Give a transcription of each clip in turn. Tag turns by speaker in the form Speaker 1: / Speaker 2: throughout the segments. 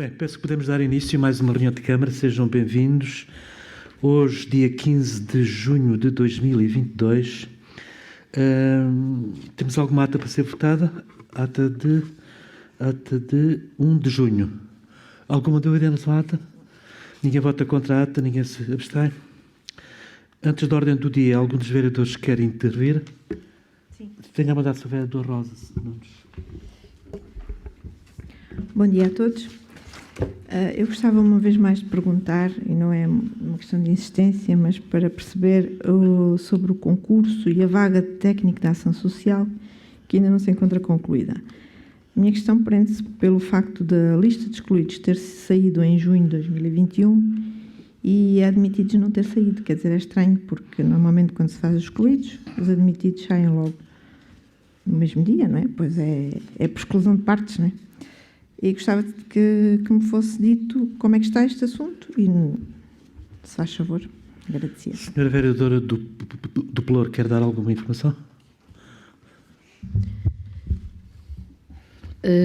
Speaker 1: Bem, penso que podemos dar início a mais uma reunião de Câmara. Sejam bem-vindos. Hoje, dia 15 de junho de 2022, temos alguma ata para ser votada? Ata de 1 de junho. Alguma dúvida na sua ata? Ninguém vota contra a ata, ninguém se abstém. Antes da ordem do dia, algum dos vereadores quer intervir?
Speaker 2: Sim.
Speaker 1: Tenha mandado o vereador Rosa Nunes.
Speaker 2: Bom dia a todos. Eu gostava uma vez mais de perguntar, e não é uma questão de insistência, mas para perceber sobre o concurso e a vaga de técnico de ação social, que ainda não se encontra concluída. A minha questão prende-se pelo facto da lista de excluídos ter saído em junho de 2021 e admitidos não ter saído. Quer dizer, é estranho, porque normalmente quando se faz os excluídos, os admitidos saem logo no mesmo dia, não é? Pois é por exclusão de partes, não é? E gostava de que me fosse dito como é que está este assunto e, se faz favor, agradecia.
Speaker 1: Senhora vereadora do Pelour, quer dar alguma informação?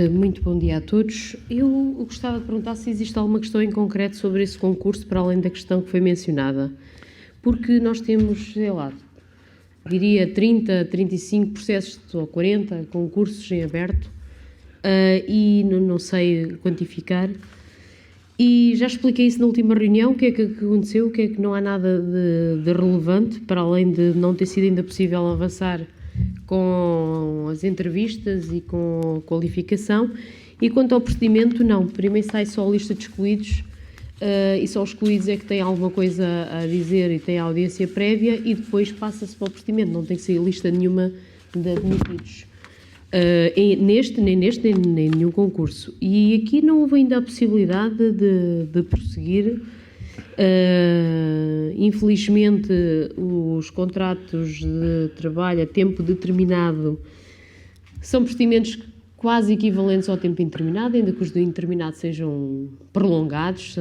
Speaker 3: Muito bom dia a todos. Eu gostava de perguntar se existe alguma questão em concreto sobre esse concurso, para além da questão que foi mencionada. Porque nós temos, sei lá, diria 30, 35 processos ou 40 concursos em aberto. E não sei quantificar. E já expliquei isso na última reunião, o que é que aconteceu, o que é que não há nada de relevante, para além de não ter sido ainda possível avançar com as entrevistas e com a qualificação. E quanto ao procedimento, não. Primeiro sai só a lista de excluídos, e só os excluídos é que têm alguma coisa a dizer e têm a audiência prévia, e depois passa-se para o procedimento. Não tem que sair lista nenhuma de admitidos. Nem neste, nem nenhum concurso. E aqui não houve ainda a possibilidade de prosseguir. Infelizmente, os contratos de trabalho a tempo determinado são procedimentos quase equivalentes ao tempo indeterminado, ainda que os do indeterminado sejam prolongados.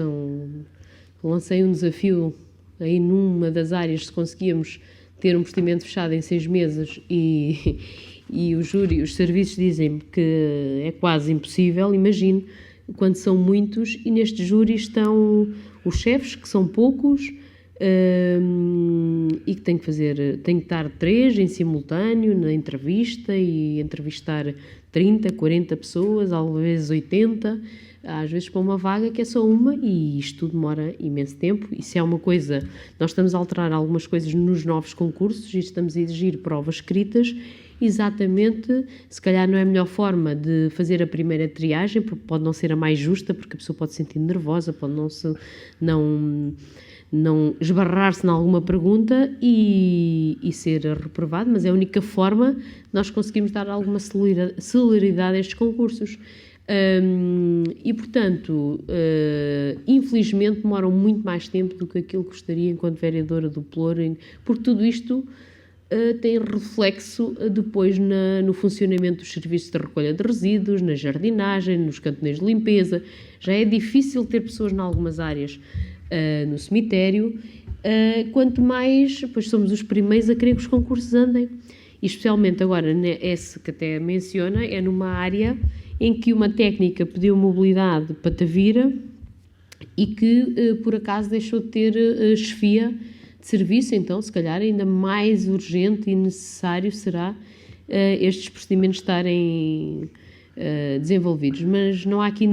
Speaker 3: Lancei um desafio aí numa das áreas, se conseguíamos ter um procedimento fechado em 6 meses e o júri, os serviços dizem-me que é quase impossível. Imagine quando são muitos, e neste júri estão os chefes, que são poucos, e que têm que estar 3 em simultâneo na entrevista e entrevistar 30, 40 pessoas, às vezes 80, às vezes para uma vaga que é só uma, e isto tudo demora imenso tempo. E se é uma coisa, nós estamos a alterar algumas coisas nos novos concursos e estamos a exigir provas escritas. Exatamente, se calhar não é a melhor forma de fazer a primeira triagem, porque pode não ser a mais justa, porque a pessoa pode se sentir nervosa, pode não esbarrar-se em alguma pergunta e ser reprovado, mas é a única forma de nós conseguirmos dar alguma celeridade a estes concursos. E, portanto, infelizmente demoram muito mais tempo do que aquilo que gostaria enquanto vereadora do Pelour, porque tudo isto tem reflexo depois no funcionamento dos serviços de recolha de resíduos, na jardinagem, nos cantoneiros de limpeza. Já é difícil ter pessoas em algumas áreas no cemitério, quanto mais, pois somos os primeiros a querer que os concursos andem. E especialmente agora, esse que até menciona, é numa área em que uma técnica pediu mobilidade para Tavira e que, por acaso, deixou de ter chefia de serviço. Então, se calhar, ainda mais urgente e necessário será estes procedimentos estarem desenvolvidos. Mas não há aqui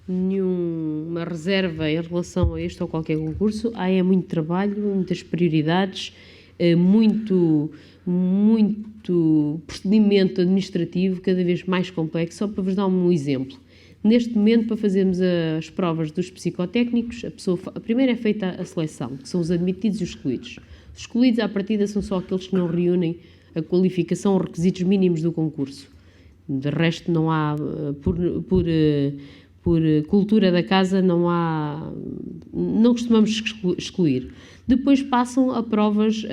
Speaker 3: nenhuma reserva em relação a este ou qualquer concurso. Há muito trabalho, muitas prioridades, muito procedimento administrativo cada vez mais complexo. Só para vos dar um exemplo. Neste momento, para fazermos as provas dos psicotécnicos, a primeira é feita a seleção, que são os admitidos e os excluídos. Os excluídos, à partida, são só aqueles que não reúnem a qualificação ou requisitos mínimos do concurso. De resto, não há, por cultura da casa, não costumamos excluir. Depois passam a provas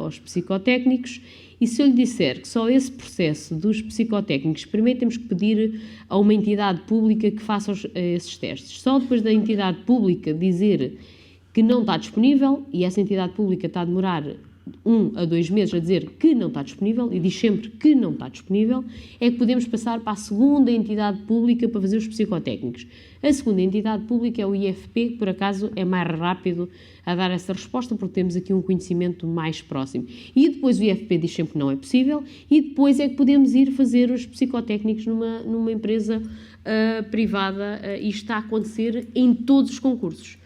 Speaker 3: aos psicotécnicos. E se eu lhe disser que só esse processo dos psicotécnicos, primeiro temos que pedir a uma entidade pública que faça esses testes. Só depois da entidade pública dizer que não está disponível, e essa entidade pública está a demorar 1 a 2 meses a dizer que não está disponível, e diz sempre que não está disponível, é que podemos passar para a segunda entidade pública para fazer os psicotécnicos. A segunda entidade pública é o IFP, que por acaso é mais rápido a dar essa resposta, porque temos aqui um conhecimento mais próximo. E depois o IFP diz sempre que não é possível, e depois é que podemos ir fazer os psicotécnicos numa empresa privada, e está a acontecer em todos os concursos.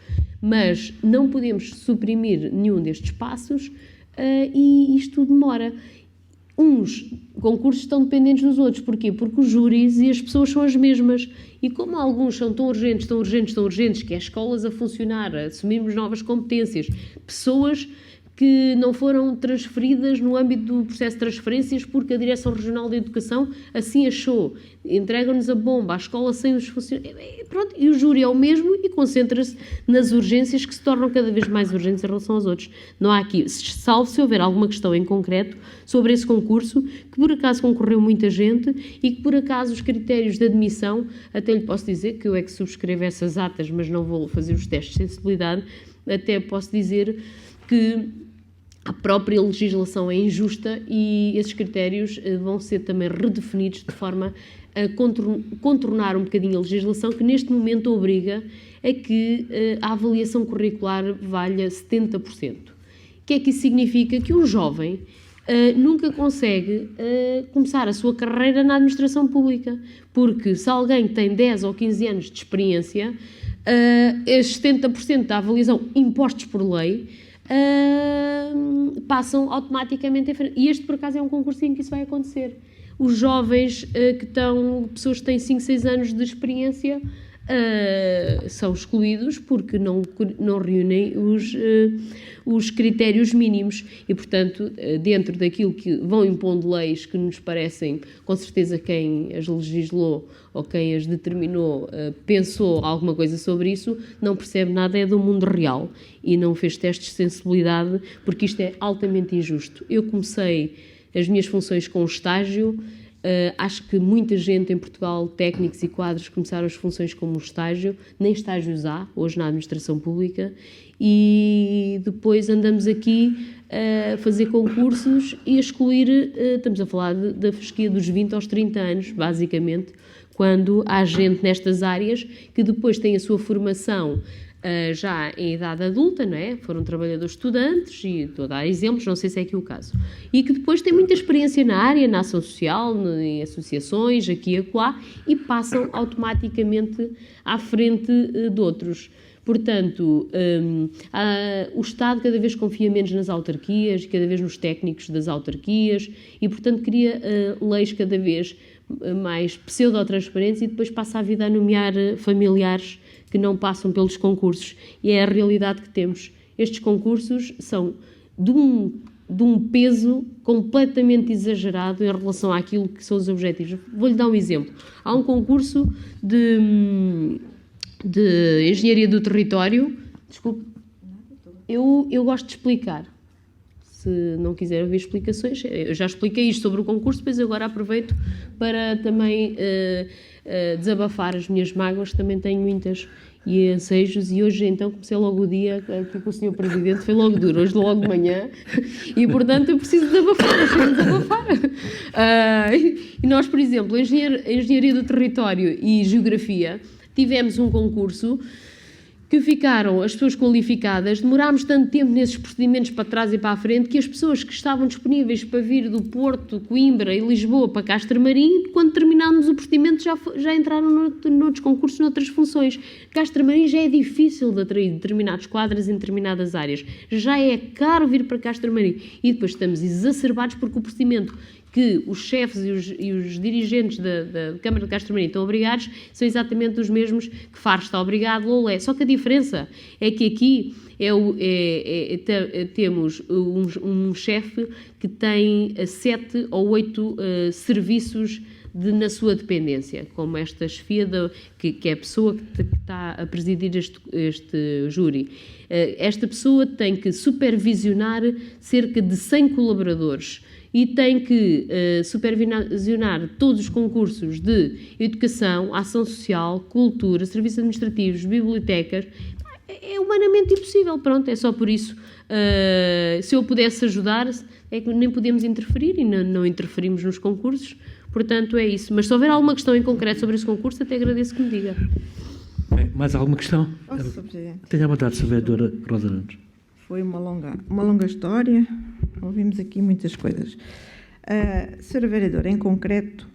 Speaker 3: Mas não podemos suprimir nenhum destes passos, e isto demora. Uns concursos estão dependentes dos outros. Porquê? Porque os júris e as pessoas são as mesmas. E como alguns são tão urgentes, que é escolas a funcionar, assumirmos novas competências, pessoas que não foram transferidas no âmbito do processo de transferências porque a Direção Regional da Educação assim achou. Entregam-nos a bomba, a escola sem os funcionários. Pronto, e o júri é o mesmo e concentra-se nas urgências que se tornam cada vez mais urgentes em relação aos outros. Não há aqui, salvo se houver alguma questão em concreto sobre esse concurso, que por acaso concorreu muita gente e que por acaso os critérios de admissão, até lhe posso dizer que eu é que subscrevo essas atas, mas não vou fazer os testes de sensibilidade, até posso dizer que a própria legislação é injusta e esses critérios vão ser também redefinidos de forma a contornar um bocadinho a legislação, que neste momento obriga a que a avaliação curricular valha 70%. O que é que isso significa? Que um jovem nunca consegue começar a sua carreira na administração pública, porque se alguém tem 10 ou 15 anos de experiência, esses 70% da avaliação impostos por lei passam automaticamente em frente. E este, por acaso, é um concurso em que isso vai acontecer. Os jovens pessoas que têm 5, 6 anos de experiência, são excluídos porque não reúnem os critérios mínimos e, portanto, dentro daquilo que vão impondo leis que nos parecem, com certeza quem as legislou ou quem as determinou pensou alguma coisa sobre isso, não percebe nada, é do mundo real e não fez testes de sensibilidade, porque isto é altamente injusto. Eu comecei as minhas funções com estágio. Acho que muita gente em Portugal, técnicos e quadros, começaram as funções como estágio, nem estágios há hoje na administração pública, e depois andamos aqui a fazer concursos e a excluir, estamos a falar da fasquia dos 20 aos 30 anos, basicamente, quando há gente nestas áreas que depois tem a sua formação já em idade adulta, não é? Foram trabalhadores estudantes, e estou a dar exemplos, não sei se é aqui o caso, e que depois têm muita experiência na área, na ação social, em associações, aqui e acolá, e passam automaticamente à frente de outros. Portanto, o Estado cada vez confia menos nas autarquias, cada vez nos técnicos das autarquias, e, portanto, cria leis cada vez mais pseudo-transparentes e depois passa a vida a nomear familiares que não passam pelos concursos. E é a realidade que temos. Estes concursos são de um peso completamente exagerado em relação àquilo que são os objetivos. Vou-lhe dar um exemplo. Há um concurso de engenharia do território. Desculpe. Eu gosto de explicar. Se não quiser ouvir explicações, eu já expliquei isto sobre o concurso, depois agora aproveito para também desabafar as minhas mágoas, que também tenho muitas, e ansejos, e hoje então comecei logo o dia aqui com o Sr. Presidente, foi logo duro, hoje logo de manhã, e portanto eu preciso desabafar. E nós, por exemplo, engenharia do território e geografia, tivemos um concurso que ficaram as pessoas qualificadas, demorámos tanto tempo nesses procedimentos para trás e para a frente, que as pessoas que estavam disponíveis para vir do Porto, Coimbra e Lisboa para Castro Marim, quando terminámos o procedimento já entraram noutros concursos, noutras funções. Castro Marim já é difícil de atrair determinados quadros em determinadas áreas, já é caro vir para Castro Marim, e depois estamos exacerbados porque o procedimento que os chefes e os dirigentes da Câmara de Castro Marim estão obrigados são exatamente os mesmos que Faro está obrigado, Loulé. Só que a diferença é que aqui temos um chefe que tem 7 ou 8 serviços na sua dependência, como esta chefia, que é a pessoa que está a presidir este júri. Esta pessoa tem que supervisionar cerca de 100 colaboradores, e tem que supervisionar todos os concursos de educação, ação social, cultura, serviços administrativos, bibliotecas. é humanamente impossível, pronto, é só por isso. Se eu pudesse ajudar, é que nem podemos interferir e não interferimos nos concursos, portanto é isso. Mas se houver alguma questão em concreto sobre esse concurso, até agradeço que me diga.
Speaker 1: Bem, mais alguma questão?
Speaker 2: Posso, Sr. Presidente?
Speaker 1: Tenha a vontade, Sra. Vereadora Rosa Nunes.
Speaker 2: Foi uma longa história, ouvimos aqui muitas coisas. Sra. Vereadora, em concreto,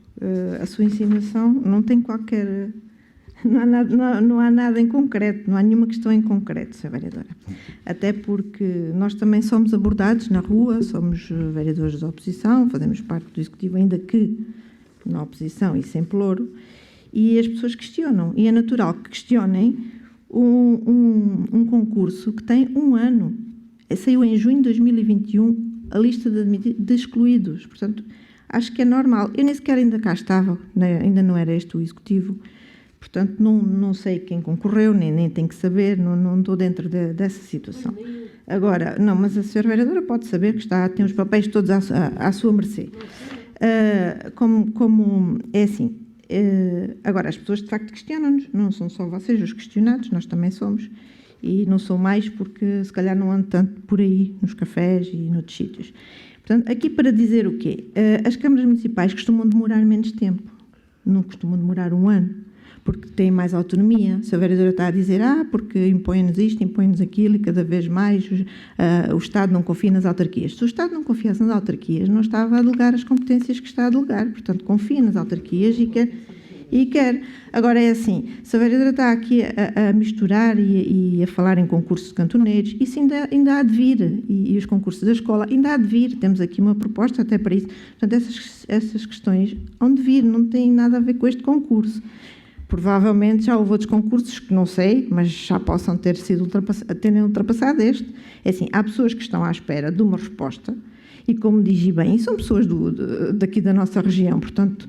Speaker 2: a sua insinuação não tem qualquer... Não há nada em concreto, não há nenhuma questão em concreto, Sra. Vereadora. Até porque nós também somos abordados na rua, somos vereadores da oposição, fazemos parte do Executivo, ainda que na oposição e sem pelouro, e as pessoas questionam. E é natural que questionem um concurso que tem um ano. Saiu em junho de 2021 a lista de excluídos. Portanto, acho que é normal. Eu nem sequer ainda cá estava, né? Ainda não era este o Executivo. Portanto, não sei quem concorreu, nem tenho que saber, não estou dentro dessa situação. Agora, não, mas a senhora vereadora pode saber que tem os papéis todos à sua mercê. Como é assim, agora as pessoas de facto questionam-nos, não são só vocês os questionados, nós também somos, e não sou mais porque se calhar não ando tanto por aí, nos cafés e noutros sítios. Portanto, aqui para dizer o quê? As câmaras municipais costumam demorar menos tempo, não costumam demorar um ano, porque têm mais autonomia. Se a vereadora está a dizer, porque impõe-nos isto, impõe-nos aquilo, e cada vez mais o Estado não confia nas autarquias. Se o Estado não confiasse nas autarquias, não estava a delegar as competências que está a delegar. Portanto, confia nas autarquias e quer. Agora é assim, se a vereadora está aqui a misturar e a falar em concursos de cantoneiros, isso ainda há de vir, e os concursos da escola ainda há de vir, temos aqui uma proposta até para isso. Portanto, essas questões hão de vir, não têm nada a ver com este concurso. Provavelmente já houve outros concursos que não sei, mas já possam terem ultrapassado este. É assim, há pessoas que estão à espera de uma resposta e, como diz bem, são pessoas daqui da nossa região, portanto,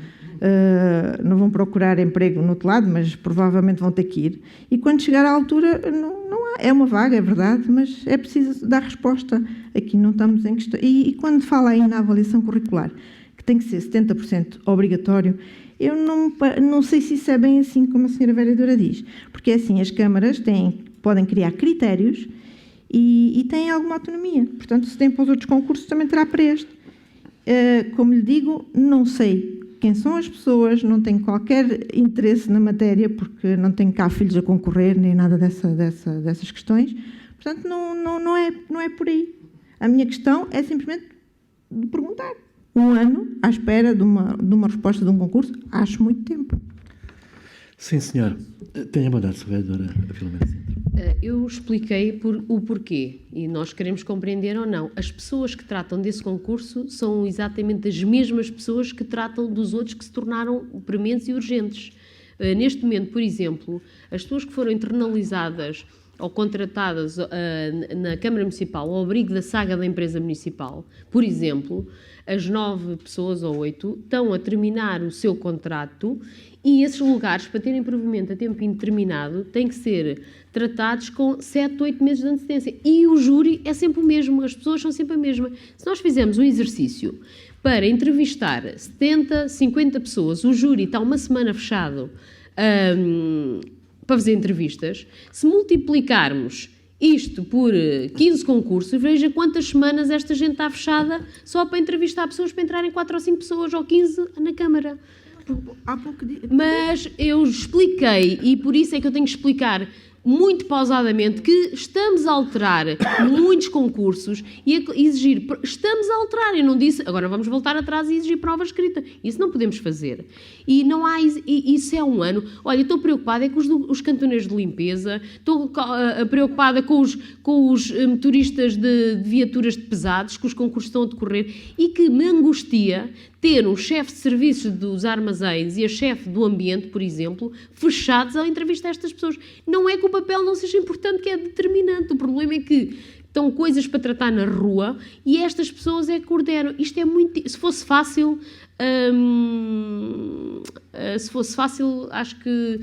Speaker 2: não vão procurar emprego no outro lado, mas provavelmente vão ter que ir. E quando chegar à altura, não há, é uma vaga, é verdade, mas é preciso dar resposta. Aqui não estamos em questão. E quando fala aí na avaliação curricular, que tem que ser 70% obrigatório, eu não sei se isso é bem assim como a senhora vereadora diz, porque assim, as câmaras podem criar critérios e têm alguma autonomia. Portanto, se tem para os outros concursos, também terá para este. Como lhe digo, não sei quem são as pessoas, não tenho qualquer interesse na matéria, porque não tenho cá filhos a concorrer, nem nada dessas questões. Portanto, não é por aí. A minha questão é simplesmente de perguntar. Um ano à espera de uma resposta de um concurso, acho muito tempo.
Speaker 1: Sim, senhor. Tenha a bondade, Sra. Vereadora Filomena Sintra.
Speaker 3: Eu expliquei o porquê, e nós queremos compreender ou não. As pessoas que tratam desse concurso são exatamente as mesmas pessoas que tratam dos outros que se tornaram prementes e urgentes. Neste momento, por exemplo, as pessoas que foram internalizadas ou contratadas na Câmara Municipal ao abrigo da saga da empresa municipal, por exemplo, as 9 pessoas ou 8 estão a terminar o seu contrato e esses lugares, para terem provimento a tempo indeterminado, têm que ser tratados com 7, 8 meses de antecedência. E o júri é sempre o mesmo, as pessoas são sempre a mesma. Se nós fizermos um exercício para entrevistar 70, 50 pessoas, o júri está uma semana fechado para fazer entrevistas, se multiplicarmos isto por 15 concursos, veja quantas semanas esta gente está fechada só para entrevistar pessoas, para entrarem 4 ou 5 pessoas ou 15 na Câmara. Mas eu expliquei, e por isso é que eu tenho que explicar muito pausadamente, que estamos a alterar muitos concursos e a exigir... Estamos a alterar, eu não disse... Agora vamos voltar atrás e exigir prova escrita. Isso não podemos fazer. E não há... Isso é um ano... Olha, estou preocupada é com os cantoneiros de limpeza, estou preocupada com os motoristas de viaturas de pesados, que os concursos estão a decorrer, e que me angustia ter um chefe de serviços dos armazéns e a chefe do ambiente, por exemplo, fechados a entrevistar estas pessoas. Não é que o papel não seja importante, que é determinante. O problema é que estão coisas para tratar na rua e estas pessoas é que coordenam. Isto é muito... Se fosse fácil, Se fosse fácil, acho que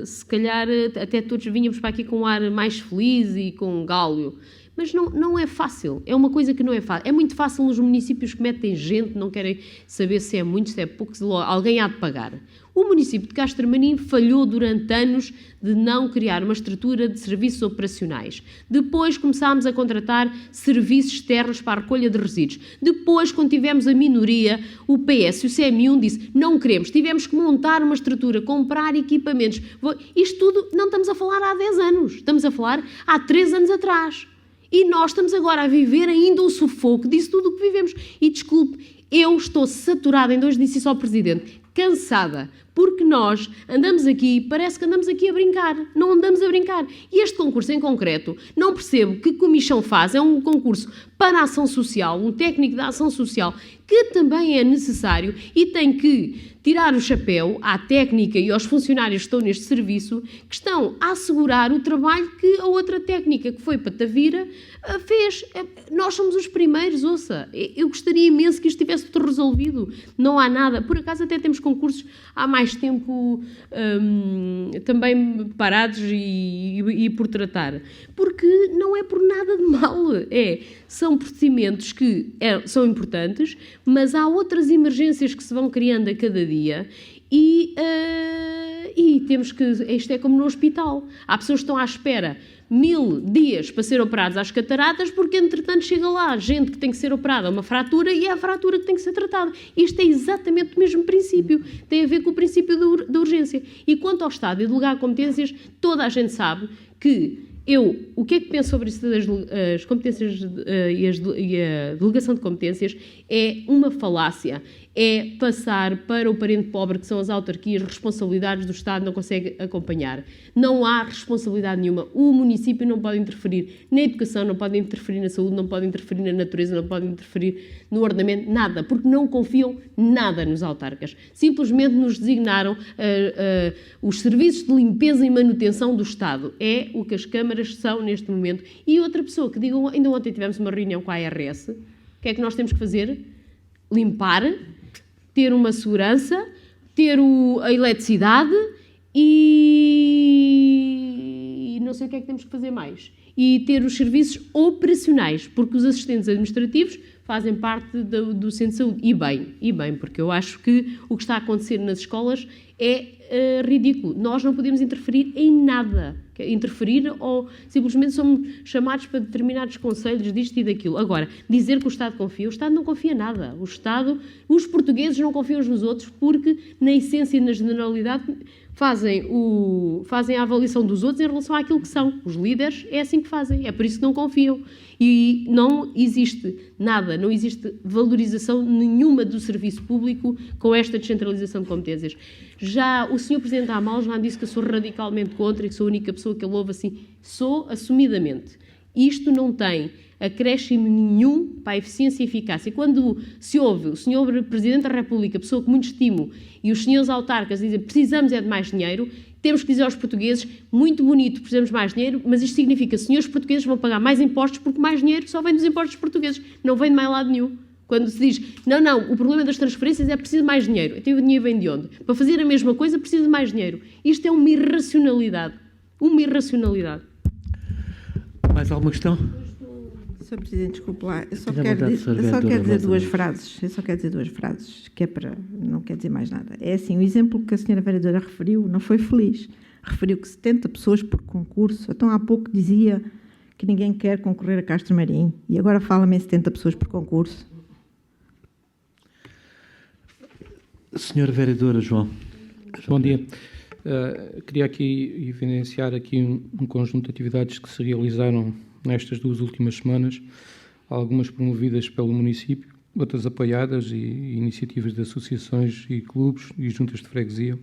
Speaker 3: se calhar até todos vínhamos para aqui com um ar mais feliz e com um gálio. Mas não é fácil, é uma coisa que não é fácil. É muito fácil nos municípios que metem gente, não querem saber se é muito, se é pouco, se alguém há de pagar. O município de Castromarim falhou durante anos de não criar uma estrutura de serviços operacionais. Depois começámos a contratar serviços externos para a recolha de resíduos. Depois, quando tivemos a minoria, o PS e o CM1 disse, não queremos, tivemos que montar uma estrutura, comprar equipamentos. Isto tudo não estamos a falar há 10 anos, estamos a falar há 3 anos atrás. E nós estamos agora a viver ainda o sufoco disso tudo o que vivemos. E desculpe, eu estou saturada, ainda hoje disse isso ao Presidente, cansada, porque nós andamos aqui, parece que andamos aqui a brincar, não andamos a brincar. E este concurso em concreto, não percebo que comissão faz, é um concurso para a ação social, um técnico da ação social, que também é necessário e tem que tirar o chapéu à técnica e aos funcionários que estão neste serviço, que estão a assegurar o trabalho que a outra técnica, que foi para Tavira, fez. Nós somos os primeiros, ouça. Eu gostaria imenso que isto tivesse tudo resolvido. Não há nada. Por acaso até temos concursos há mais tempo também parados e por tratar. Porque não é por nada de mal. São procedimentos que são importantes, mas há outras emergências que se vão criando a cada dia e temos que... Isto é como no hospital. Há pessoas que estão à espera 1000 dias para ser operados às cataratas porque, entretanto, chega lá gente que tem que ser operada a uma fratura e é a fratura que tem que ser tratada. Isto é exatamente o mesmo princípio. Tem a ver com o princípio da urgência. E quanto ao Estado e delegar competências, toda a gente sabe que o que é que penso sobre isso das competências e a delegação de competências é uma falácia. É passar para o parente pobre, que são as autarquias, responsabilidades do Estado não consegue acompanhar. Não há responsabilidade nenhuma. O município não pode interferir na educação, não pode interferir na saúde, não pode interferir na natureza, não pode interferir no ordenamento, nada, porque não confiam nada nos autarcas. Simplesmente nos designaram os serviços de limpeza e manutenção do Estado. É o que as câmaras são neste momento. E outra pessoa que digam, ainda ontem tivemos uma reunião com a ARS, o que é que nós temos que fazer? Limpar, ter uma segurança, ter a eletricidade e não sei o que é que temos que fazer mais. E ter os serviços operacionais, porque os assistentes administrativos fazem parte do centro de saúde. E bem, porque eu acho que o que está a acontecer nas escolas é ridículo. Nós não podemos interferir em nada. Interferir ou simplesmente somos chamados para determinados conselhos disto e daquilo. Agora, dizer que o Estado confia, o Estado não confia em nada. Os portugueses não confiam uns nos outros porque, na essência e na generalidade, fazem a avaliação dos outros em relação àquilo que são. Os líderes é assim que fazem, é por isso que não confiam. E não existe nada, não existe valorização nenhuma do serviço público com esta descentralização de competências. Já o Sr. Presidente da AMAL já disse que eu sou radicalmente contra e que sou a única pessoa que ele ouve assim. Sou assumidamente. Isto não tem acréscimo nenhum para a eficiência e eficácia. Quando se ouve o Sr. Presidente da República, pessoa que muito estimo, e os senhores autarcas dizem precisamos é de mais dinheiro, temos que dizer aos portugueses, muito bonito, precisamos de mais dinheiro, mas isto significa que os senhores portugueses vão pagar mais impostos porque mais dinheiro só vem dos impostos portugueses, não vem de mais lado nenhum. Quando se diz, não, o problema das transferências é preciso de mais dinheiro. Então o dinheiro vem de onde? Para fazer a mesma coisa precisa de mais dinheiro. Isto é uma irracionalidade. Uma irracionalidade.
Speaker 1: Mais alguma questão?
Speaker 2: Sr. Presidente, desculpe lá, eu só quero dizer duas frases. Eu só quero dizer duas frases, que é para... não quer dizer mais nada. É assim, o exemplo que a senhora vereadora referiu não foi feliz. Referiu que 70 pessoas por concurso. Então, há pouco dizia que ninguém quer concorrer a Castromarim. E agora fala-me em 70 pessoas por concurso.
Speaker 1: Senhora vereadora João.
Speaker 4: Bom dia. Queria aqui evidenciar aqui um conjunto de atividades que se realizaram nestas 2 últimas semanas, algumas promovidas pelo município, outras apoiadas e iniciativas de associações e clubes e juntas de freguesia.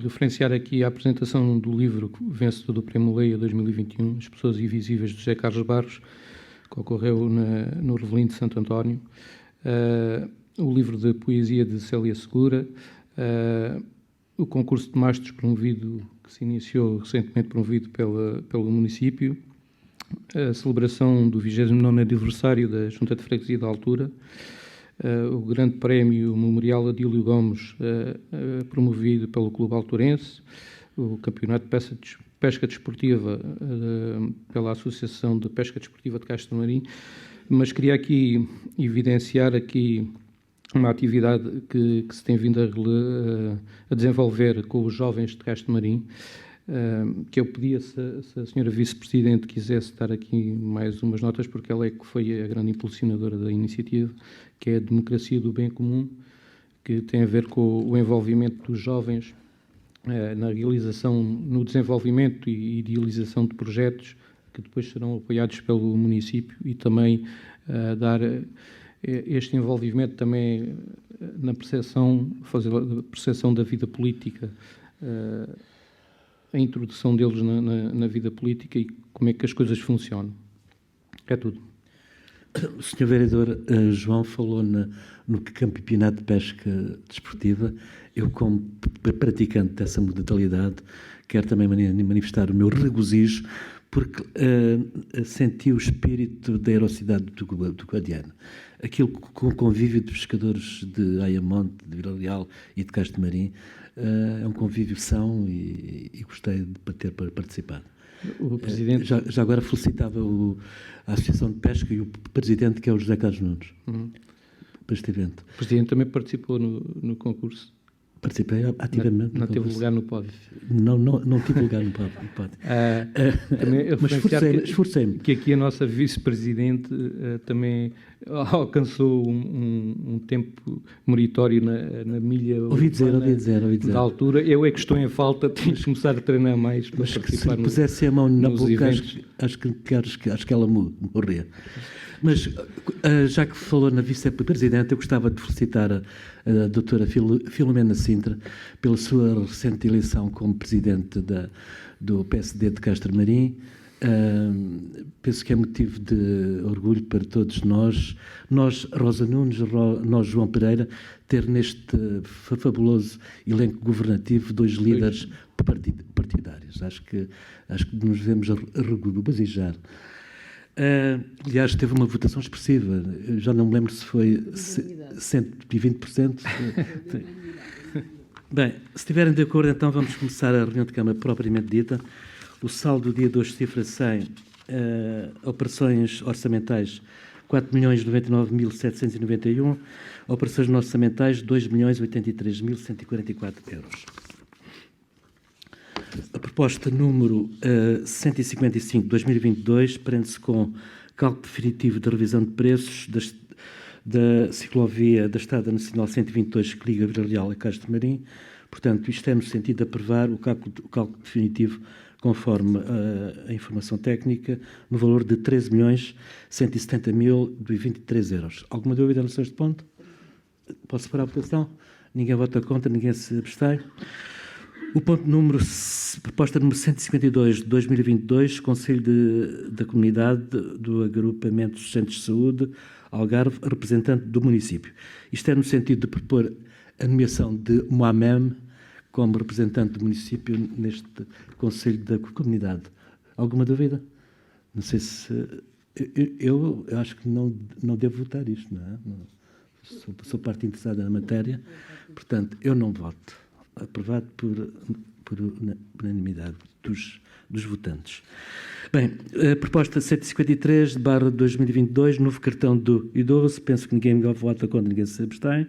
Speaker 4: Referenciar aqui a apresentação do livro vencedor do Prémio Leia 2021, As Pessoas Invisíveis, de José Carlos Barros, que ocorreu no Revelim de Santo António. O livro de poesia de Célia Segura, o concurso de mastros promovido, que se iniciou recentemente, promovido pelo município, a celebração do 29º aniversário da Junta de Freguesia da Altura, o Grande Prémio Memorial Adílio Gomes, promovido pelo Clube Alturense, o Campeonato de Pesca Desportiva pela Associação de Pesca Desportiva de Castro Marim, mas queria aqui evidenciar aqui uma atividade que se tem vindo a desenvolver com os jovens de Castro Marim, que eu pedia se a senhora Vice-Presidente quisesse dar aqui mais umas notas, porque ela é que foi a grande impulsionadora da iniciativa, que é a Democracia do Bem Comum, que tem a ver com o envolvimento dos jovens na realização, no desenvolvimento e idealização de projetos que depois serão apoiados pelo município, e também dar este envolvimento também na fazer a percepção da vida política, a introdução deles na vida política e como é que as coisas funcionam. É tudo.
Speaker 1: O Sr. Vereador João falou no campeonato de pesca desportiva. Eu, como praticante dessa modalidade, quero também manifestar o meu regozijo, porque senti o espírito da heroicidade do Guadiana. Aquilo com o convívio de pescadores de Ayamonte, de Vila Real e de Castro Marim, é um convívio são e gostei de ter participado.
Speaker 4: O Presidente...
Speaker 1: Já agora felicitava a Associação de Pesca e o Presidente, que é o José Carlos Nunes, para este evento.
Speaker 4: O Presidente também participou no concurso.
Speaker 1: Participei ativamente.
Speaker 4: Não teve lugar no pódio.
Speaker 1: Não tive lugar no pódio. Mas esforcei-me.
Speaker 4: Que aqui a nossa Vice-Presidente também alcançou um tempo meritório na milha
Speaker 1: ouvi dizer.
Speaker 4: Da altura. Eu é que estou em falta, tenho que começar a treinar mais para participar.
Speaker 1: Se pusesse a mão na boca, acho que ela morria. Mas, já que falou na Vice-Presidente, eu gostava de felicitar a doutora Filomena Sintra pela sua recente eleição como Presidente do PSD de Castro Marim. Penso que é motivo de orgulho para todos nós, Rosa Nunes, nós, João Pereira, ter neste fabuloso elenco governativo dois líderes partidários. Acho que nos devemos regozijar. Aliás, teve uma votação expressiva. Eu já não me lembro se foi 120%. Bem, se estiverem de acordo, então vamos começar a reunião de Câmara propriamente dita. O saldo do dia 2 cifra 100, operações orçamentais 4.099.791, operações não orçamentais 2.083.144 euros. A proposta número 155 de 2022 prende-se com cálculo definitivo da revisão de preços da ciclovia da Estrada Nacional 122 que liga Vila Real a Castro Marim. Portanto, isto é no sentido de aprovar o cálculo definitivo conforme a informação técnica, no valor de 13.170.023 euros. Alguma dúvida em relação a este ponto? Posso parar a votação? Ninguém vota contra, ninguém se abstém. O ponto proposta número 152 de 2022, Conselho da Comunidade do Agrupamento dos Centros de Saúde, Algarve, representante do município. Isto é no sentido de propor a nomeação de Moamem como representante do município neste Conselho da Comunidade. Alguma dúvida? Não sei se... Eu acho que não devo votar isto, não é? Sou parte interessada na matéria, portanto, eu não voto. Aprovado por unanimidade dos votantes. Bem, a proposta 153 de /2022, novo cartão do idoso, penso que ninguém vota contra, ninguém se abstém.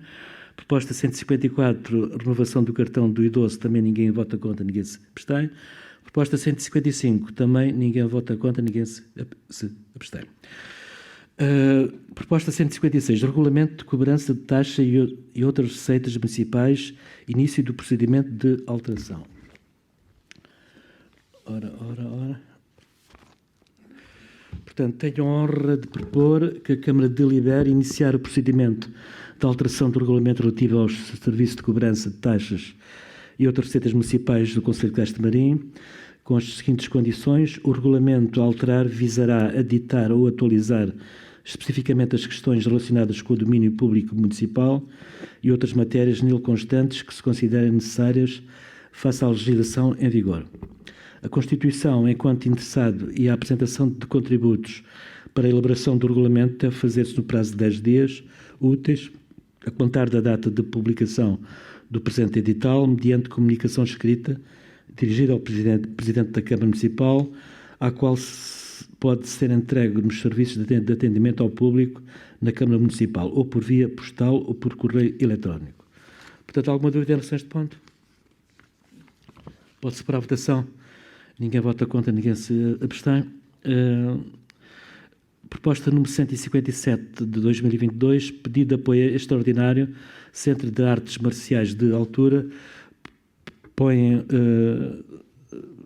Speaker 1: Proposta 154, renovação do cartão do idoso, também ninguém vota contra, ninguém se abstém. Proposta 155, também ninguém vota contra, ninguém se abstém. Proposta 156, regulamento de cobrança de taxa e outras receitas municipais, início do procedimento de alteração. Ora. Portanto, tenho a honra de propor que a Câmara delibere iniciar o procedimento de alteração do regulamento relativo aos serviços de cobrança de taxas e outras receitas municipais do Conselho de Castro Marim, com as seguintes condições. O regulamento a alterar visará aditar ou atualizar especificamente as questões relacionadas com o domínio público municipal e outras matérias nele constantes que se considerem necessárias face à legislação em vigor. A Constituição, enquanto interessado, e a apresentação de contributos para a elaboração do regulamento deve fazer-se no prazo de 10 dias, úteis, a contar da data de publicação do presente edital, mediante comunicação escrita dirigida ao Presidente da Câmara Municipal, à qual pode ser entregue nos serviços de atendimento ao público na Câmara Municipal, ou por via postal ou por correio eletrónico. Portanto, alguma dúvida em relação a este ponto? Pode-se para a votação. Ninguém vota contra, ninguém se abstém. Proposta número 157 de 2022, pedido de apoio extraordinário, Centro de Artes Marciais de Altura,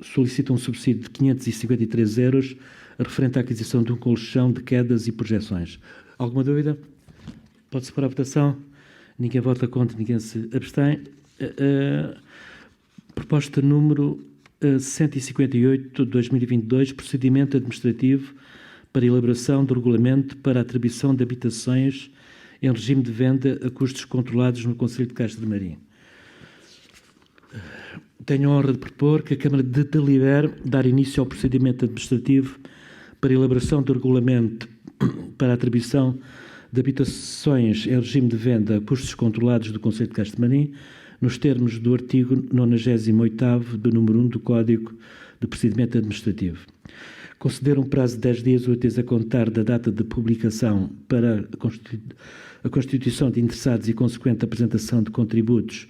Speaker 1: solicitam um subsídio de 553 euros referente à aquisição de um colchão de quedas e projeções. Alguma dúvida? Pode-se para a votação. Ninguém vota contra, ninguém se abstém. Proposta número 158 de 2022, procedimento administrativo para elaboração do regulamento para a atribuição de habitações em regime de venda a custos controlados no Concelho de Castro de Marim. Tenho a honra de propor que a Câmara delibere dar início ao procedimento administrativo para a elaboração do regulamento para a atribuição de habitações em regime de venda a custos controlados do Concelho de Castro de Marim, nos termos do artigo 98º do número 1 do Código de Procedimento Administrativo. Conceder um prazo de 10 dias úteis a contar da data de publicação para a constituição de interessados e consequente apresentação de contributos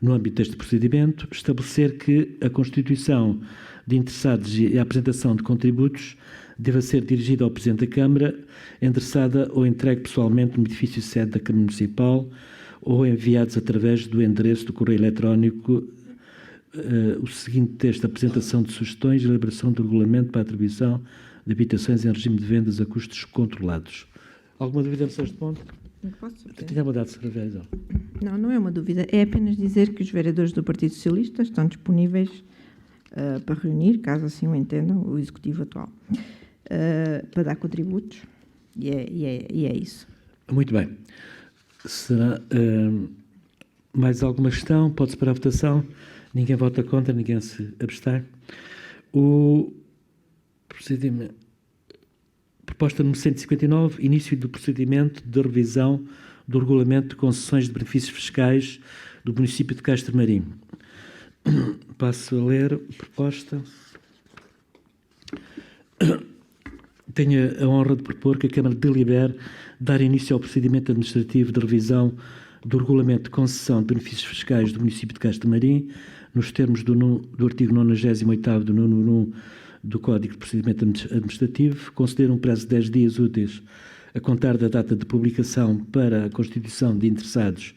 Speaker 1: no âmbito deste procedimento, estabelecer que a constituição de interessados e a apresentação de contributos deva ser dirigida ao Presidente da Câmara, endereçada ou entregue pessoalmente no edifício sede da Câmara Municipal ou enviados através do endereço do correio eletrónico o seguinte texto: apresentação de sugestões e elaboração do regulamento para a atribuição de habitações em regime de vendas a custos controlados. Alguma dúvida nesse ponto?
Speaker 2: Não posso saber.
Speaker 1: Tenha a bondade de escrever, então.
Speaker 2: Não é uma dúvida. É apenas dizer que os vereadores do Partido Socialista estão disponíveis para reunir, caso assim o entendam, o Executivo atual, para dar contributos. E é isso.
Speaker 1: Muito bem. Será mais alguma questão? Pode-se para a votação. Ninguém vota contra, ninguém se abstém. O procedimento. Proposta número 159, início do procedimento de revisão do regulamento de concessões de benefícios fiscais do município de Castro Marim. Passo a ler a proposta. Tenho a honra de propor que a Câmara delibere dar início ao procedimento administrativo de revisão do regulamento de concessão de benefícios fiscais do município de Castro Marim, nos termos do artigo 98º do número 1 do Código de Procedimento Administrativo, conceder um prazo de 10 dias úteis a contar da data de publicação para a constituição de interessados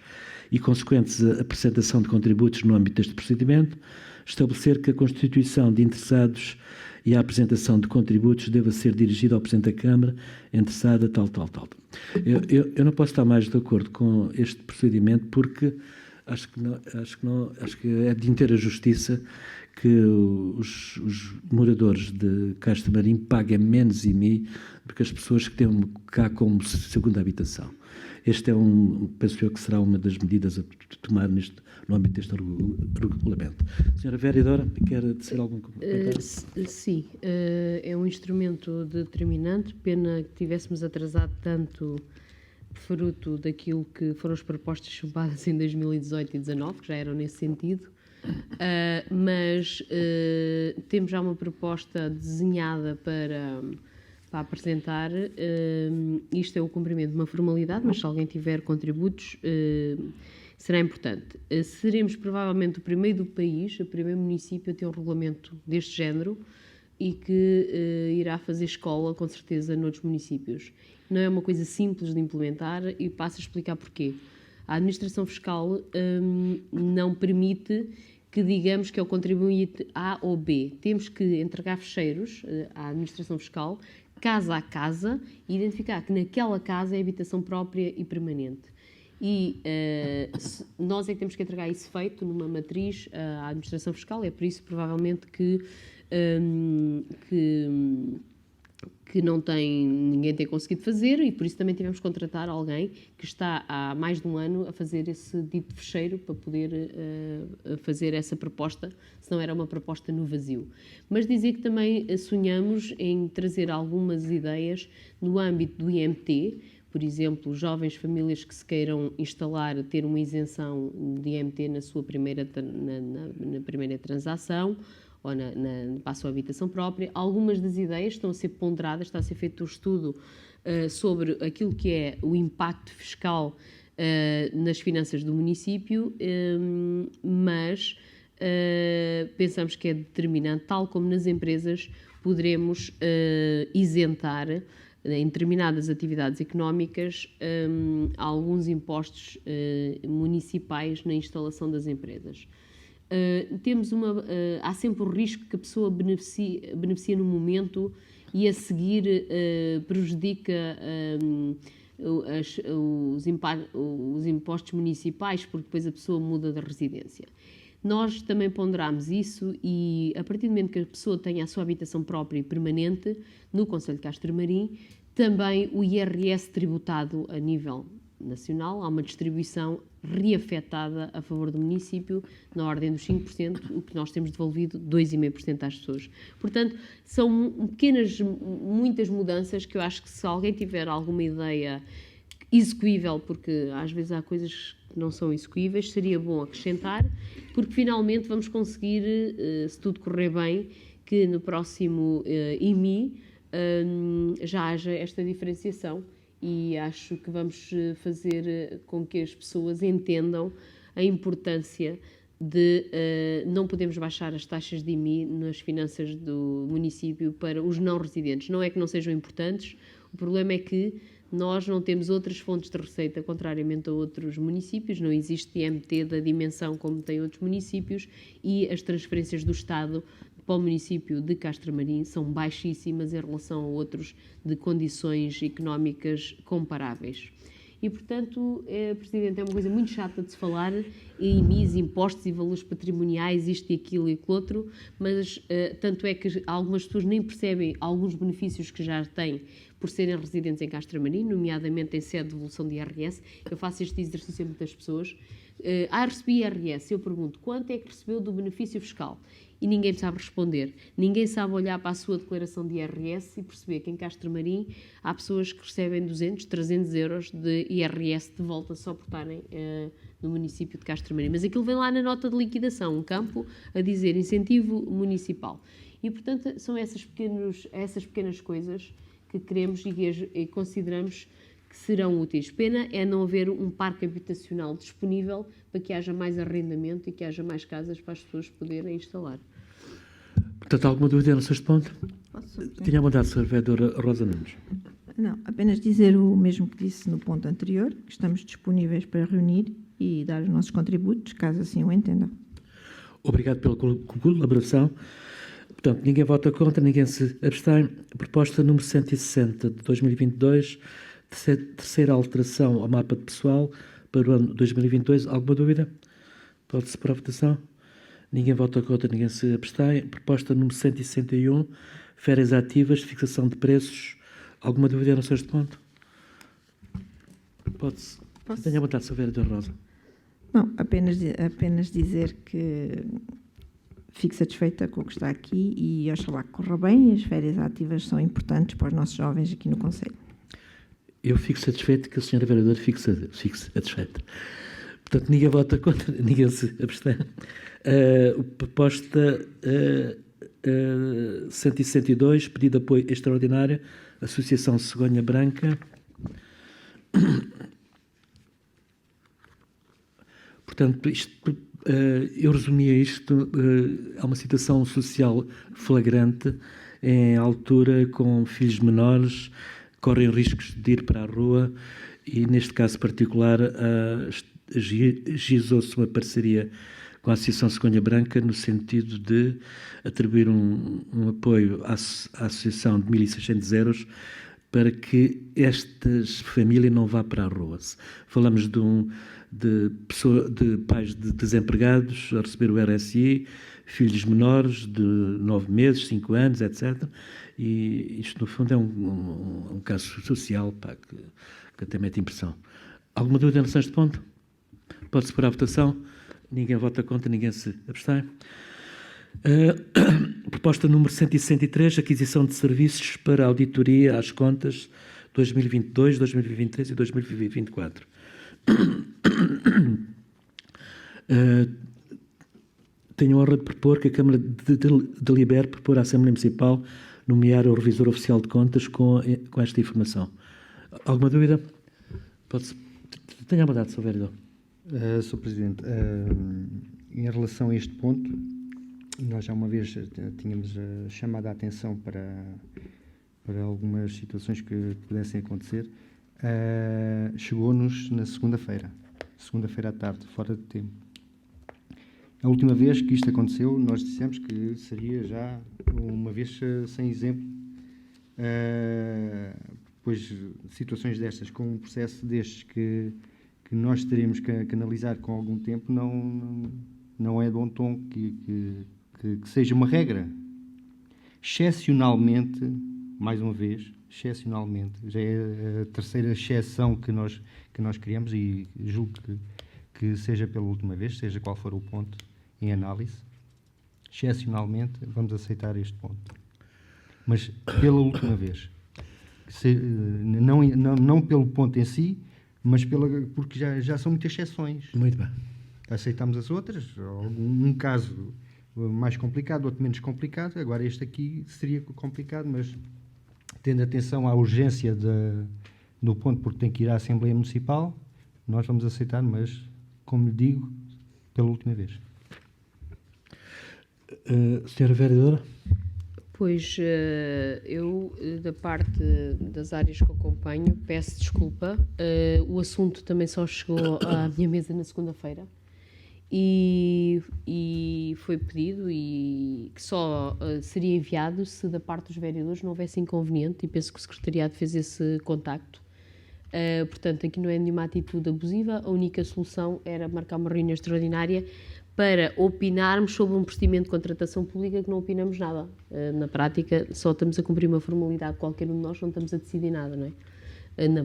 Speaker 1: e consequentes apresentação de contributos no âmbito deste procedimento, estabelecer que a constituição de interessados e a apresentação de contributos deva ser dirigida ao Presidente da Câmara, interessada, tal. Eu não posso estar mais de acordo com este procedimento, porque acho que é de inteira justiça que os moradores de Castro Marim paguem menos IMI do que as pessoas que têm cá como segunda habitação. Este penso eu que será uma das medidas a tomar no âmbito deste regulamento. Senhora Vereadora, quer dizer algum comentário?
Speaker 3: Sim, é um instrumento determinante, pena que tivéssemos atrasado tanto fruto daquilo que foram as propostas chumbadas em 2018 e 2019, que já eram nesse sentido, mas temos já uma proposta desenhada para apresentar. Isto é o cumprimento de uma formalidade, mas se alguém tiver contributos, será importante. Seremos provavelmente o primeiro do país, o primeiro município a ter um regulamento deste género e que irá fazer escola, com certeza, noutros municípios. Não é uma coisa simples de implementar e passo a explicar porquê. A administração fiscal não permite que digamos que é o contribuinte A ou B. Temos que entregar ficheiros à administração fiscal, casa a casa, e identificar que naquela casa é habitação própria e permanente. E nós é que temos que entregar isso feito numa matriz à administração fiscal. É por isso, provavelmente, que ninguém tem conseguido fazer, e por isso também tivemos que contratar alguém que está há mais de um ano a fazer esse dito fecheiro para poder fazer essa proposta, senão era uma proposta no vazio. Mas dizer que também sonhamos em trazer algumas ideias no âmbito do IMT, por exemplo, jovens famílias que se queiram instalar, ter uma isenção de IMT na sua primeira, na primeira transação, ou para a sua habitação própria. Algumas das ideias estão a ser ponderadas, está a ser feito um estudo sobre aquilo que é o impacto fiscal nas finanças do município, mas pensamos que é determinante, tal como nas empresas poderemos isentar em determinadas atividades económicas alguns impostos municipais na instalação das empresas. Há sempre o risco que a pessoa beneficia no momento e a seguir prejudica os impostos municipais, porque depois a pessoa muda de residência. Nós também ponderamos isso e, a partir do momento que a pessoa tenha a sua habitação própria e permanente, no Concelho de Castro Marim, também o IRS tributado a nível nacional, há uma distribuição reafetada a favor do município, na ordem dos 5%, o que nós temos devolvido 2,5% às pessoas. Portanto, são muitas mudanças que eu acho que, se alguém tiver alguma ideia execuível, porque às vezes há coisas que não são execuíveis, seria bom acrescentar, porque finalmente vamos conseguir, se tudo correr bem, que no próximo IMI já haja esta diferenciação, e acho que vamos fazer com que as pessoas entendam a importância de não podemos baixar as taxas de IMI nas finanças do município para os não residentes. Não é que não sejam importantes, o problema é que nós não temos outras fontes de receita, contrariamente a outros municípios, não existe IMT da dimensão como tem outros municípios, e as transferências do Estado para o município de Castro Marim são baixíssimas em relação a outros de condições económicas comparáveis. E, portanto, Presidente, é uma coisa muito chata de se falar, IMIs, impostos e valores patrimoniais, isto e aquilo e aquilo outro, mas tanto é que algumas pessoas nem percebem alguns benefícios que já têm por serem residentes em Castro Marim, nomeadamente em sede de devolução de IRS. Eu faço este exercício a muitas pessoas. Recebi IRS, eu pergunto, quanto é que recebeu do benefício fiscal? E ninguém sabe responder. Ninguém sabe olhar para a sua declaração de IRS e perceber que em Castro Marim há pessoas que recebem 200, 300 euros de IRS de volta só por estarem no município de Castro Marim. Mas aquilo vem lá na nota de liquidação, um campo a dizer incentivo municipal. E, portanto, são essas pequenas coisas que queremos e consideramos que serão úteis. Pena é não haver um parque habitacional disponível para que haja mais arrendamento e que haja mais casas para as pessoas poderem instalar.
Speaker 1: Portanto, alguma dúvida em relação a este ponto?
Speaker 2: Posso?
Speaker 1: Tinha a vontade, Sra. Vereadora Rosa Nunes.
Speaker 2: Não, apenas dizer o mesmo que disse no ponto anterior, que estamos disponíveis para reunir e dar os nossos contributos, caso assim o entendam.
Speaker 1: Obrigado pela colaboração. Portanto, ninguém vota contra, ninguém se abstém. Proposta número 160 de 2022, terceira alteração ao mapa de pessoal para o ano 2022. Alguma dúvida? Pode-se para a votação. Ninguém vota contra, ninguém se abstém. Proposta número 161, férias ativas, fixação de preços. Alguma dúvida em relação a este ponto? Pode-se. Tenha vontade, Sra. Vereadora Rosa.
Speaker 2: Não, apenas dizer que fico satisfeita com o que está aqui e oxalá que corra bem, e as férias ativas são importantes para os nossos jovens aqui no Concelho. Eu
Speaker 1: fico satisfeito que a Sra. Vereadora fique satisfeita. Portanto, ninguém vota contra, ninguém se abstém. Proposta 162, pedido de apoio extraordinário, Associação Cegonha Branca. Portanto, eu resumia isto, há uma situação social flagrante, em altura com filhos menores, correm riscos de ir para a rua e, neste caso particular, agizou-se uma parceria com a Associação Cegonha Branca no sentido de atribuir um apoio à Associação de 1.600 euros para que estas famílias não vá para a rua. Falamos de pais de desempregados a receber o RSI, filhos menores de 9 meses, 5 anos, etc. E isto, no fundo, é um caso social que até mete impressão. Alguma dúvida em relação a este ponto? Pode-se pôr à votação. Ninguém vota contra, ninguém se abstém. Proposta número 163, aquisição de serviços para auditoria às contas 2022, 2023 e 2024. Tenho a honra de propor que a Câmara delibere propor à Assembleia Municipal nomear o Revisor Oficial de Contas com esta informação. Alguma dúvida? Tenha a bondade, Sr. Vereador.
Speaker 5: Sr. Presidente, em relação a este ponto, nós já uma vez tínhamos chamado a atenção para algumas situações que pudessem acontecer. Chegou-nos na segunda-feira à tarde, fora de tempo. A última vez que isto aconteceu, nós dissemos que seria já uma vez sem exemplo, pois situações destas, com um processo destes que nós teremos que analisar com algum tempo, não é de bom tom que seja uma regra. Excepcionalmente, mais uma vez, excepcionalmente, já é a terceira exceção que nós criamos e julgo que seja pela última vez, seja qual for o ponto em análise, excepcionalmente vamos aceitar este ponto. Mas pela última vez, não pelo ponto em si, mas porque já são muitas exceções.
Speaker 1: Muito bem.
Speaker 5: Aceitamos as outras, um caso mais complicado, outro menos complicado. Agora este aqui seria complicado, mas tendo atenção à urgência do ponto, porque tem que ir à Assembleia Municipal, nós vamos aceitar, mas, como lhe digo, pela última vez.
Speaker 1: Senhora Vereadora?
Speaker 3: Pois, eu, da parte das áreas que acompanho, peço desculpa. O assunto também só chegou à minha mesa na segunda-feira e foi pedido e que só seria enviado se da parte dos vereadores não houvesse inconveniente, e penso que o Secretariado fez esse contacto. Portanto, aqui não é nenhuma atitude abusiva, a única solução era marcar uma reunião extraordinária para opinarmos sobre um procedimento de contratação pública que não opinamos nada. Na prática, só estamos a cumprir uma formalidade, qualquer um de nós não estamos a decidir nada, não é?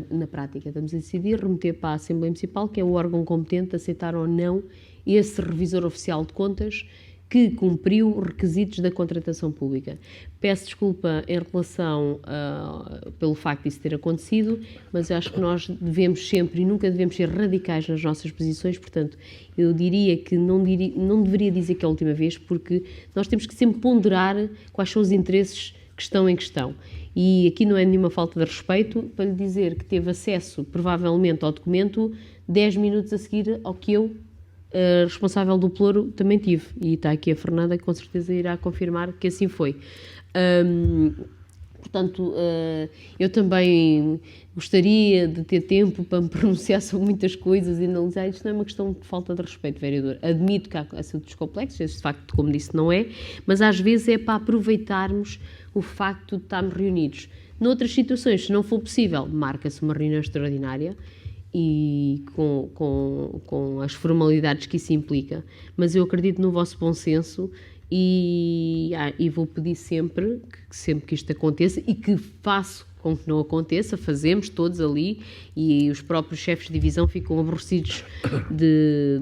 Speaker 3: Na prática, estamos a decidir remeter para a Assembleia Municipal, que é o órgão competente, aceitar ou não esse revisor oficial de contas que cumpriu os requisitos da contratação pública. Peço desculpa em relação pelo facto disso ter acontecido, mas eu acho que nós devemos sempre e nunca devemos ser radicais nas nossas posições, portanto, eu diria que não deveria dizer que é a última vez, porque nós temos que sempre ponderar quais são os interesses que estão em questão. E aqui não é nenhuma falta de respeito para lhe dizer que teve acesso, provavelmente, ao documento 10 minutos a seguir ao que eu, responsável do Pelouro, também tive, e está aqui a Fernanda que com certeza irá confirmar que assim foi. Portanto, eu também gostaria de ter tempo para me pronunciar sobre muitas coisas e analisar. Isto não é uma questão de falta de respeito, vereador. Admito que há assuntos complexos, esse de facto, como disse, não é, mas às vezes é para aproveitarmos o facto de estarmos reunidos. Noutras situações, se não for possível, marca-se uma reunião extraordinária e com as formalidades que isso implica. Mas eu acredito no vosso bom senso e vou pedir sempre que isto aconteça e que faço com que não aconteça, fazemos todos ali e os próprios chefes de divisão ficam aborrecidos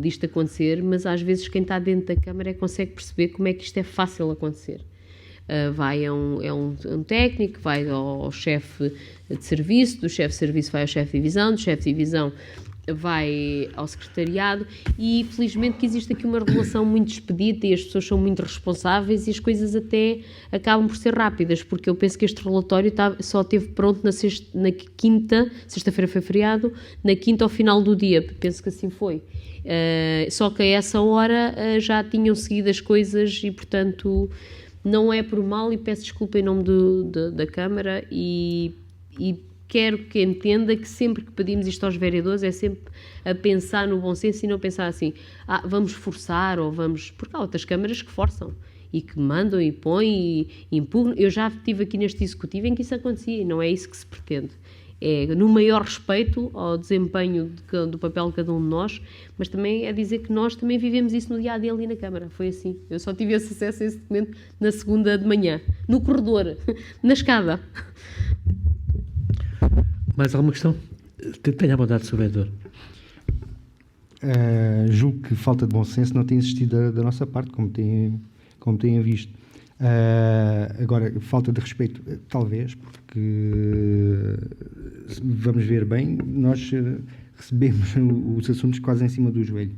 Speaker 3: disto acontecer, mas às vezes quem está dentro da Câmara consegue perceber como é que isto é fácil acontecer. Vai a um técnico, vai ao chefe de serviço, do chefe de serviço vai ao chefe de divisão, do chefe de divisão vai ao secretariado e felizmente que existe aqui uma regulação muito expedita e as pessoas são muito responsáveis e as coisas até acabam por ser rápidas, porque eu penso que este relatório só esteve pronto na quinta, sexta-feira foi feriado, na quinta ao final do dia, penso que assim foi. Só que a essa hora já tinham seguido as coisas e, portanto, não é por mal e peço desculpa em nome da Câmara e quero que entenda que sempre que pedimos isto aos vereadores é sempre a pensar no bom senso e não pensar assim, vamos forçar ou vamos... Porque há outras câmaras que forçam e que mandam e põem e impugnam. Eu já estive aqui neste executivo em que isso acontecia e não é isso que se pretende. É no maior respeito ao desempenho do papel de cada um de nós, mas também é dizer que nós também vivemos isso no dia-a-dia ali na Câmara. Foi assim. Eu só tive esse acesso a esse documento na segunda de manhã, no corredor, na escada.
Speaker 1: Mais alguma questão? Tenha a bondade, Sr. Vereador.
Speaker 5: Julgo que falta de bom senso não tem existido da nossa parte, como têm visto. Agora, falta de respeito, talvez, porque vamos ver bem, nós recebemos os assuntos quase em cima do joelho.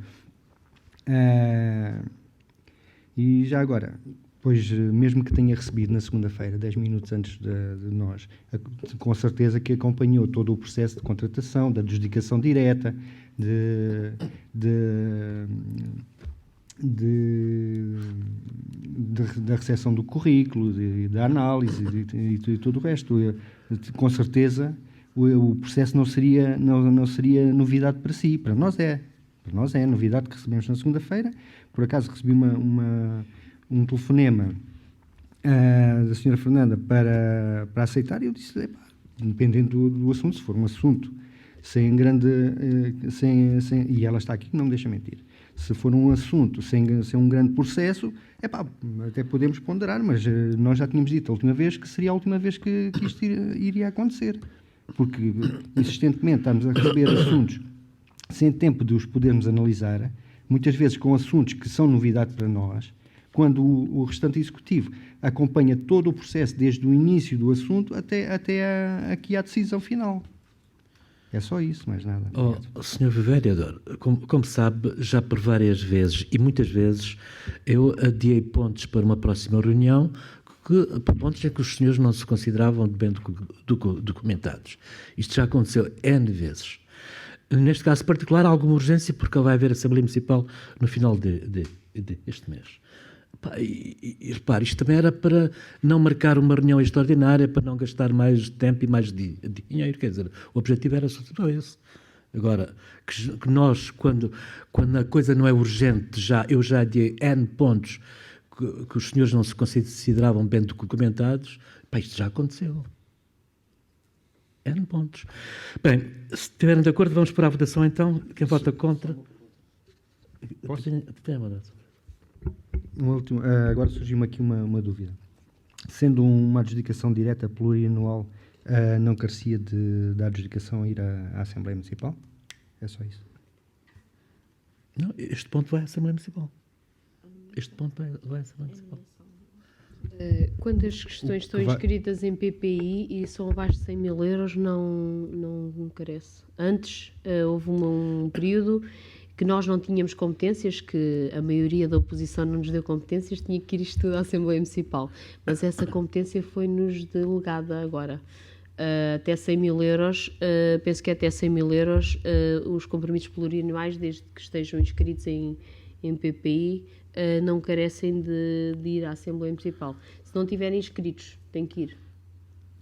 Speaker 5: E já agora, pois mesmo que tenha recebido na segunda-feira, 10 minutos antes de nós, com certeza que acompanhou todo o processo de contratação, da adjudicação direta, da recepção do currículo, da análise e tudo o resto. Com certeza o processo não seria novidade para si. Para nós é novidade que recebemos na segunda-feira. Por acaso recebi um telefonema da senhora Fernanda para aceitar, e eu disse, dependendo do assunto, se for um assunto sem grande... e ela está aqui, não me deixa mentir. Se for um assunto sem um grande processo, até podemos ponderar, mas nós já tínhamos dito a última vez que seria a última vez que isto iria acontecer. Porque, insistentemente, estamos a receber assuntos sem tempo de os podermos analisar, muitas vezes com assuntos que são novidade para nós, quando o restante executivo acompanha todo o processo desde o início do assunto até aqui à decisão final. É só isso, mais nada.
Speaker 1: Sr. Vereador, como sabe, já por várias vezes, e muitas vezes, eu adiei pontos para uma próxima reunião, pontos em que os senhores não se consideravam bem documentados. Isto já aconteceu N vezes. Neste caso particular, há alguma urgência, porque vai haver Assembleia Municipal no final deste mês. E repare, isto também era para não marcar uma reunião extraordinária, para não gastar mais tempo e mais dinheiro, quer dizer, o objetivo era só esse. Agora, que nós, quando a coisa não é urgente, eu já adiei N pontos que os senhores não se consideravam bem documentados, isto já aconteceu. N pontos. Bem, se estiverem de acordo, vamos para a votação então. Quem vota contra?
Speaker 5: Agora surgiu-me aqui uma dúvida. Sendo uma adjudicação direta plurianual, não carecia da adjudicação ir à Assembleia Municipal? É só isso?
Speaker 1: Não, este ponto vai à Assembleia Municipal. Este ponto vai à Assembleia Municipal.
Speaker 3: Quando as questões estão inscritas em PPI e são abaixo de 100 mil euros, não carece. Antes, houve um período que nós não tínhamos competências, que a maioria da oposição não nos deu competências, tinha que ir isto tudo à Assembleia Municipal. Mas essa competência foi-nos delegada agora. Até 100 mil euros, penso que até 100 mil euros, os compromissos plurianuais, desde que estejam inscritos em PPI, não carecem de ir à Assembleia Municipal. Se não estiverem inscritos, tem que ir.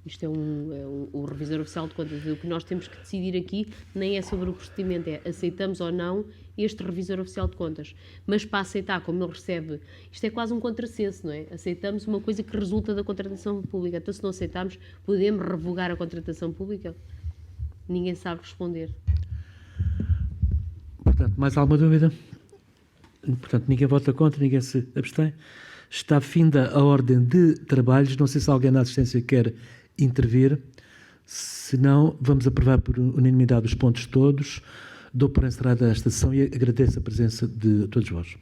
Speaker 3: Isto é o revisor oficial de contas. O que nós temos que decidir aqui nem é sobre o procedimento, é aceitamos ou não este revisor oficial de contas. Mas para aceitar, como ele recebe, isto é quase um contrassenso, não é? Aceitamos uma coisa que resulta da contratação pública. Então, se não aceitamos, podemos revogar a contratação pública? Ninguém sabe responder.
Speaker 1: Portanto, mais alguma dúvida? Portanto, ninguém vota contra, ninguém se abstém. Está finda a ordem de trabalhos. Não sei se alguém na assistência quer intervir. Se não, vamos aprovar por unanimidade os pontos todos. Dou por encerrada esta sessão e agradeço a presença de todos vós.